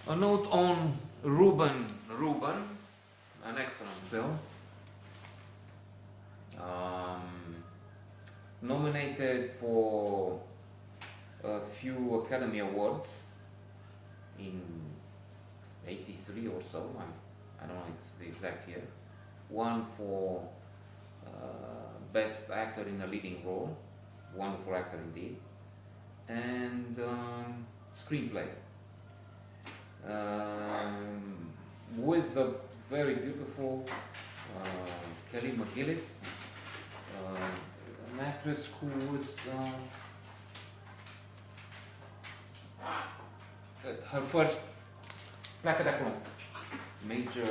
A note on Reuben, an excellent film. Um, Nominated for a few Academy Awards in 83 or so. I don't know the exact year. One for Best Actor in a Leading Role, wonderful actor indeed, and screenplay. With a very beautiful Kelly McGillis, an actress who was her first placa de acolo, major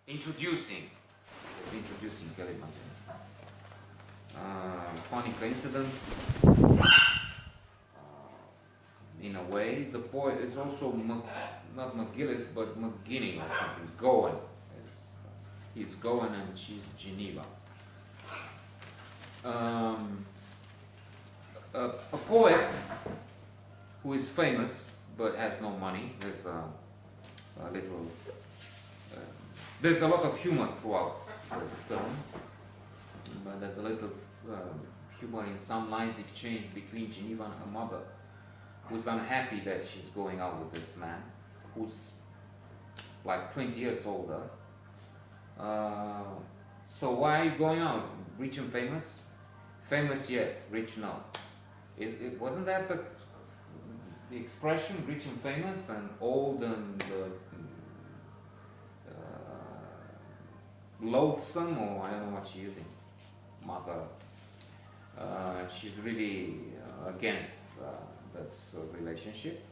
introducing Kelly McGillis. Funny coincidence. In a way, the boy is also not McGillis, but McGinney or something. Gowan. He's Gowan and she's Geneva. A poet who is famous but has no money. There's a little. There's a lot of humor throughout the film, but there's a little humor in some lines exchanged between Geneva and her mother, who's unhappy that she's going out with this man, who's like 20 years older. So why are you going out? Rich and famous? Famous, yes. Rich, no. It wasn't that the expression, rich and famous, and old and loathsome, or I don't know what she's using, mother. She's really against this relationship,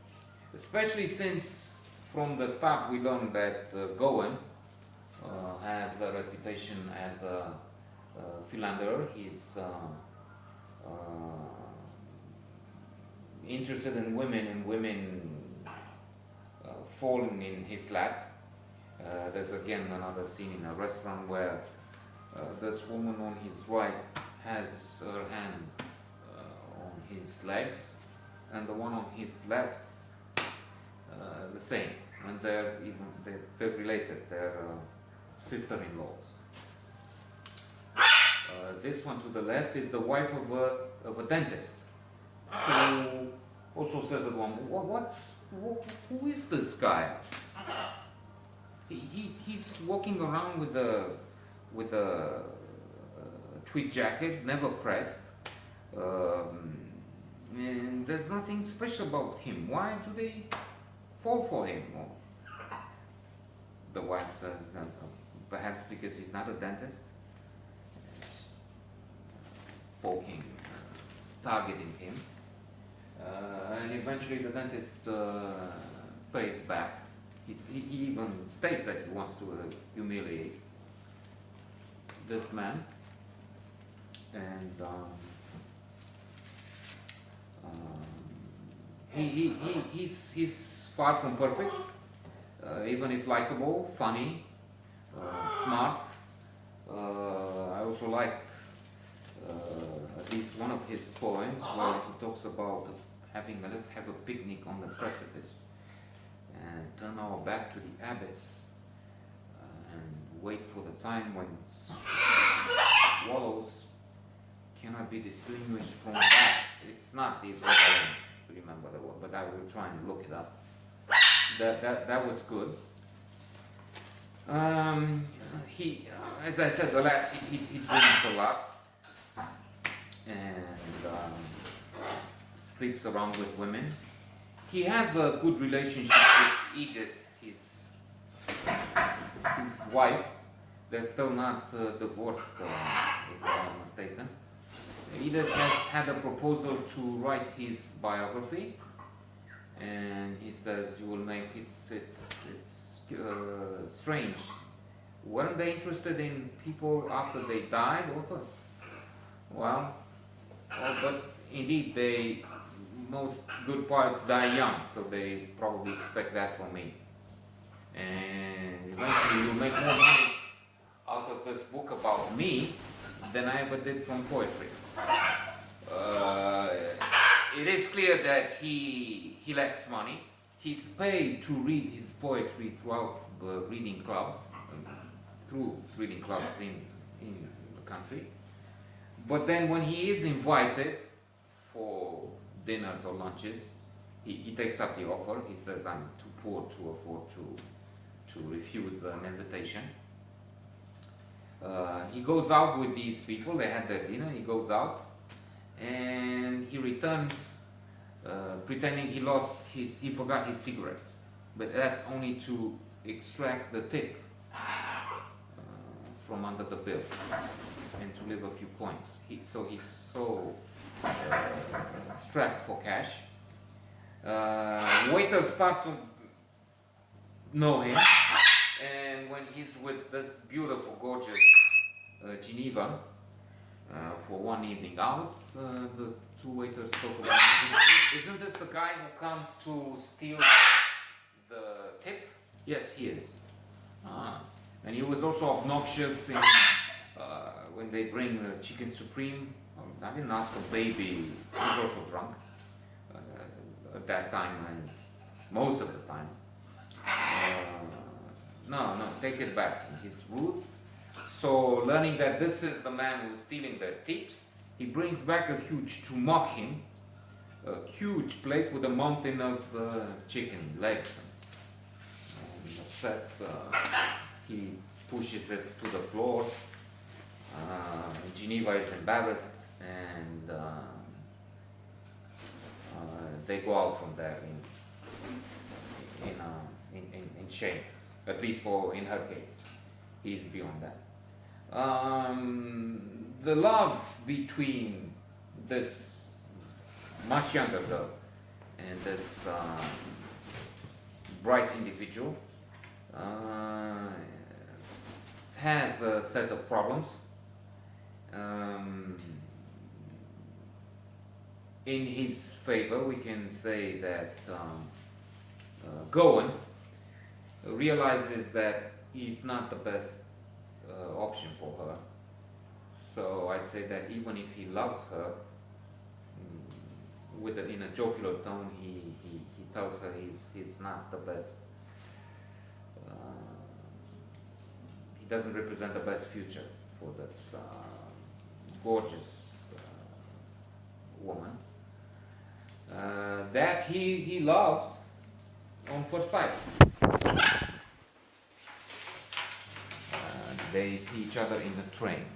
especially since from the start we learned that Gowan has a reputation as a philanderer. He's interested in women, and women falling in his lap. There's again another scene in a restaurant where this woman on his right has her hand on his legs, and the one on his left the same, and they're related. They're sister-in-laws. This one to the left is the wife of a dentist, who also says at one, who is this guy? He's walking around with a tweed jacket, never pressed, and there's nothing special about him. Why do they fall for him? Well, the wife says that perhaps because he's not a dentist, poking, targeting him, and eventually the dentist pays back. He even states that he wants to humiliate this man, and he's far from perfect, even if likable, funny, smart. I also liked at least one of his poems where he talks about let's have a picnic on the precipice and turn our back to the abyss and wait for the time when swallows cannot be distinguished from bats. It's not these words, I don't remember the word, but I will try and look it up. That was good. He, as I said, he drinks a lot and sleeps around with women. He has a good relationship with Edith, his wife. They're still not divorced, if I'm not mistaken. Edith has had a proposal to write his biography, and he says you will make it's strange. Weren't they interested in people after they died, authors? Well, but indeed, most good poets die young, so they probably expect that from me. And eventually you'll make more money out of this book about me than I ever did from poetry. it is clear that he lacks money. He's paid to read his poetry throughout the reading clubs, through reading clubs in the country. But then when he is invited for dinners or lunches, he takes up the offer. He says, I'm too poor to afford to refuse an invitation. He goes out with these people, they had their dinner, he goes out and he returns pretending he forgot his cigarettes, but that's only to extract the tip from under the bill and to leave a few coins. He's so strapped for cash. Waiters start to know him, and when he's with this beautiful, gorgeous Geneva for one evening out, the two waiters talk about, isn't this the guy who comes to steal the tip? Yes, he is. And he was also obnoxious when they bring chicken supreme. I didn't ask a baby, he was also drunk at that time, and most of the time. No, take it back. He's rude. So learning that this is the man who's stealing their tips, he brings back to mock him, a huge plate with a mountain of chicken legs. And upset, he pushes it to the floor. Geneva is embarrassed, and they go out from there in shame. At least in her case, he's beyond that. The love between this much younger girl and this bright individual has a set of problems. In his favor, we can say that Gowan realizes that he's not the best option for her. So I'd say that even if he loves her, in a jocular tone, he tells her he's not the best. He doesn't represent the best future for this gorgeous woman that he loved on first sight. They see each other in the train.